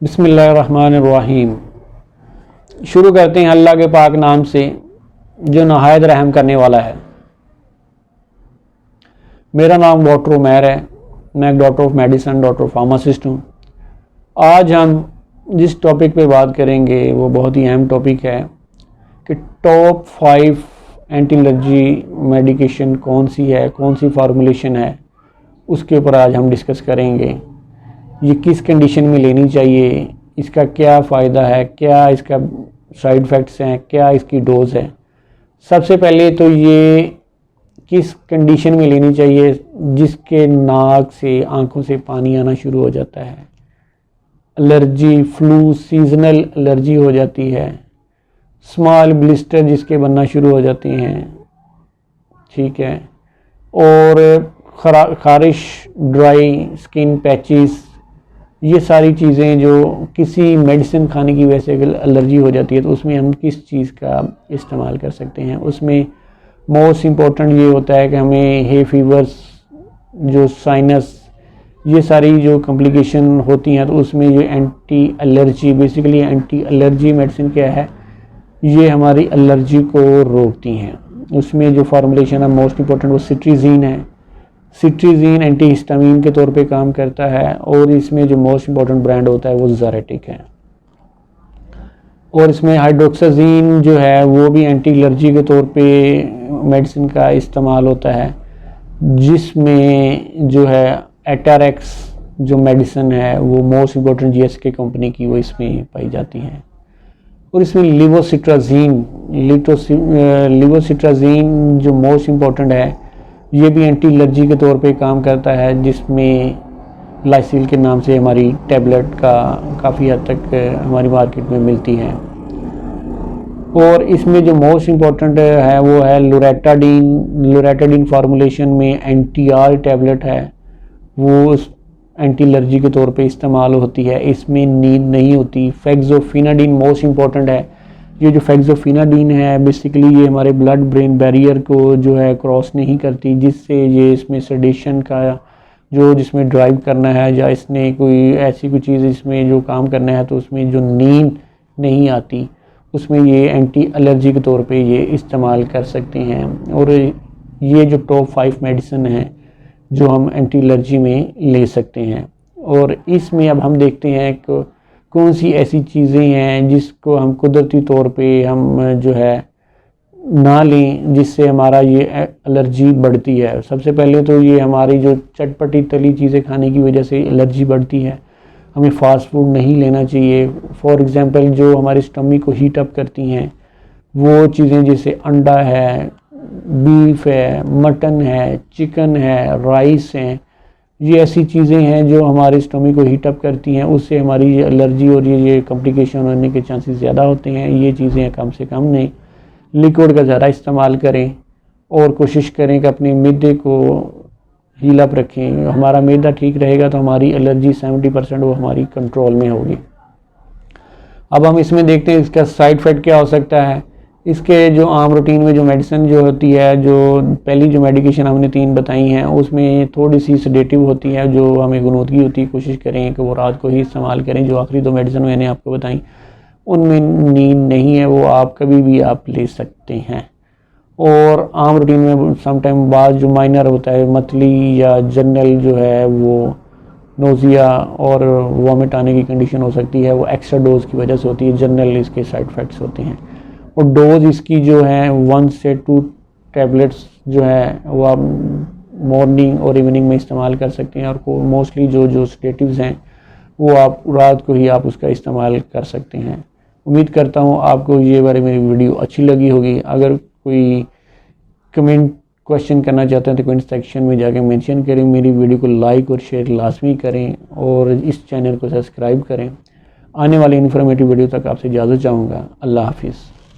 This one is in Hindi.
बिस्मिल्लाहिर्रहमानिर्रहीम। शुरू करते हैं अल्लाह के पाक नाम से जो नहायत रहम करने वाला है। मेरा नाम डॉक्टर उमैर है। मैं एक doctor of medicine, doctor pharmacist हूँ। आज हम जिस टॉपिक पे बात करेंगे वो बहुत ही अहम टॉपिक है कि टॉप 5 एंटी एलर्जी मेडिकेशन कौन सी है, कौन सी फार्मूलेशन है, उसके ऊपर आज हम डिस्कस करेंगे। ये किस कंडीशन में लेनी चाहिए, इसका क्या फ़ायदा है, क्या इसका साइड इफ़ेक्ट्स हैं, क्या इसकी डोज़ है। सबसे पहले तो ये किस कंडीशन में लेनी चाहिए जिसके नाक से, आंखों से पानी आना शुरू हो जाता है, एलर्जी, फ्लू, सीजनल एलर्जी हो जाती है, स्मॉल ब्लिस्टर जिसके बनना शुरू हो जाते हैं, ठीक है, और खारिश, ड्राई स्किन पैचेस, ये सारी चीज़ें जो किसी मेडिसिन खाने की वजह से अगर एलर्जी हो जाती है तो उसमें हम किस चीज़ का इस्तेमाल कर सकते हैं। उसमें मोस्ट इम्पॉर्टेंट ये होता है कि हमें हे फीवर्स, जो साइनस, ये सारी जो कॉम्प्लिकेशन होती हैं तो उसमें ये anti allergy, basically anti allergy medicine क्या है, ये हमारी एलर्जी को रोकती हैं। उसमें जो फार्मूलेशन है मोस्ट इम्पॉर्टेंट वो सिट्रीज़ीन है। सिट्रीज़ीन एंटीहिस्टामीन के तौर पे काम करता है और इसमें जो मोस्ट इम्पॉर्टेंट ब्रांड होता है वो ज़ारेटिक है। और इसमें हाइड्रोक्साजीन जो है वो भी एंटी एलर्जी के तौर पे मेडिसिन का इस्तेमाल होता है, जिसमें जो है एटारेक्स जो मेडिसिन है वो मोस्ट इम्पॉर्टेंट जीएसके कंपनी की वो इसमें पाई जाती है। और इसमें लिवोसिट्राजीन जो मोस्ट इम्पॉर्टेंट है ये भी एंटी एलर्जी के तौर पे काम करता है, जिसमें लाइसिल के नाम से हमारी टैबलेट का काफ़ी हद तक हमारी मार्केट में मिलती है। और इसमें जो मोस्ट इम्पॉर्टेंट है वो है लोरेटाडीन फार्मूलेशन में एंटी-आर टैबलेट है, वो एंटी एलर्जी के तौर पे इस्तेमाल होती है। इसमें नींद नहीं होती। फेक्सोफिनाडीन मोस्ट इम्पॉर्टेंट है। ये जो फेक्सोफिनाडीन है बेसिकली ये हमारे ब्लड ब्रेन बैरियर को जो है क्रॉस नहीं करती, जिससे ये इसमें सेडेशन का जो जिसमें ड्राइव करना है या इसने कोई ऐसी कोई चीज़ इसमें जो काम करना है तो उसमें जो नींद नहीं आती, उसमें ये एंटी एलर्जी के तौर पे ये इस्तेमाल कर सकते हैं। और ये जो टॉप 5 मेडिसिन हैं जो हम एंटी एलर्जी में ले सकते हैं। और इसमें अब हम देखते हैं कि कौन सी ऐसी चीज़ें हैं जिसको हम कुदरती तौर पे हम जो है ना लें जिससे हमारा ये एलर्जी बढ़ती है। सबसे पहले तो ये हमारी जो चटपटी तली चीज़ें खाने की वजह से एलर्जी बढ़ती है, हमें फास्ट फूड नहीं लेना चाहिए। फॉर एग्ज़ाम्पल जो हमारे स्टमक को हीट अप करती हैं वो चीज़ें जैसे अंडा है, बीफ है, मटन है, चिकन है, राइस हैं, ये ऐसी चीज़ें हैं जो हमारे स्टमक को हीट अप करती हैं, उससे हमारी एलर्जी और ये कॉम्प्लिकेशन होने के चांसेस ज़्यादा होते हैं। ये चीज़ें कम से कम नहीं, लिक्विड का ज़्यादा इस्तेमाल करें और कोशिश करें कि अपने मैदे को हील अप रखें। हमारा मैदा ठीक रहेगा तो हमारी एलर्जी 70% वो हमारी कंट्रोल में होगी। अब हम इसमें देखते हैं इसका साइड इफ़ेक्ट क्या हो सकता है। इसके जो आम रूटीन में जो मेडिसिन जो होती है, जो पहली जो मेडिकेशन हमने 3 बताई हैं उसमें थोड़ी सी सेडेटिव होती है, जो हमें गुनौदगी होती है, कोशिश करें कि वो रात को ही इस्तेमाल करें। जो आखिरी 2 मेडिसिन मैंने आपको बताई उनमें नींद नहीं है, वो आप कभी भी आप ले सकते हैं। और आम रूटीन में समटाइम बाद जो माइनर होता है मतली या जनरल जो है वो नोज़िया और वॉमिट आने की कंडीशन हो सकती है, वो एक्स्ट्रा डोज की वजह से होती है। जनरल इसके साइड इफ़ेक्ट्स होते हैं। और डोज इसकी जो है 1 से 2 टैबलेट्स जो है वो आप मॉर्निंग और इवनिंग में इस्तेमाल कर सकते हैं। और मोस्टली जो सेडेटिव्स हैं वो आप रात को ही आप उसका इस्तेमाल कर सकते हैं। उम्मीद करता हूँ आपको ये बारे मेरी वीडियो अच्छी लगी होगी। अगर कोई कमेंट क्वेश्चन करना चाहते हैं तो कमेंट सेक्शन में जाके मेंशन करें। मेरी वीडियो को लाइक और शेयर लाजमी करें और इस चैनल को सब्सक्राइब करें। आने वाली इन्फॉर्मेटिव वीडियो तक आपसे इजाज़त चाहूँगा। अल्लाह हाफिज़।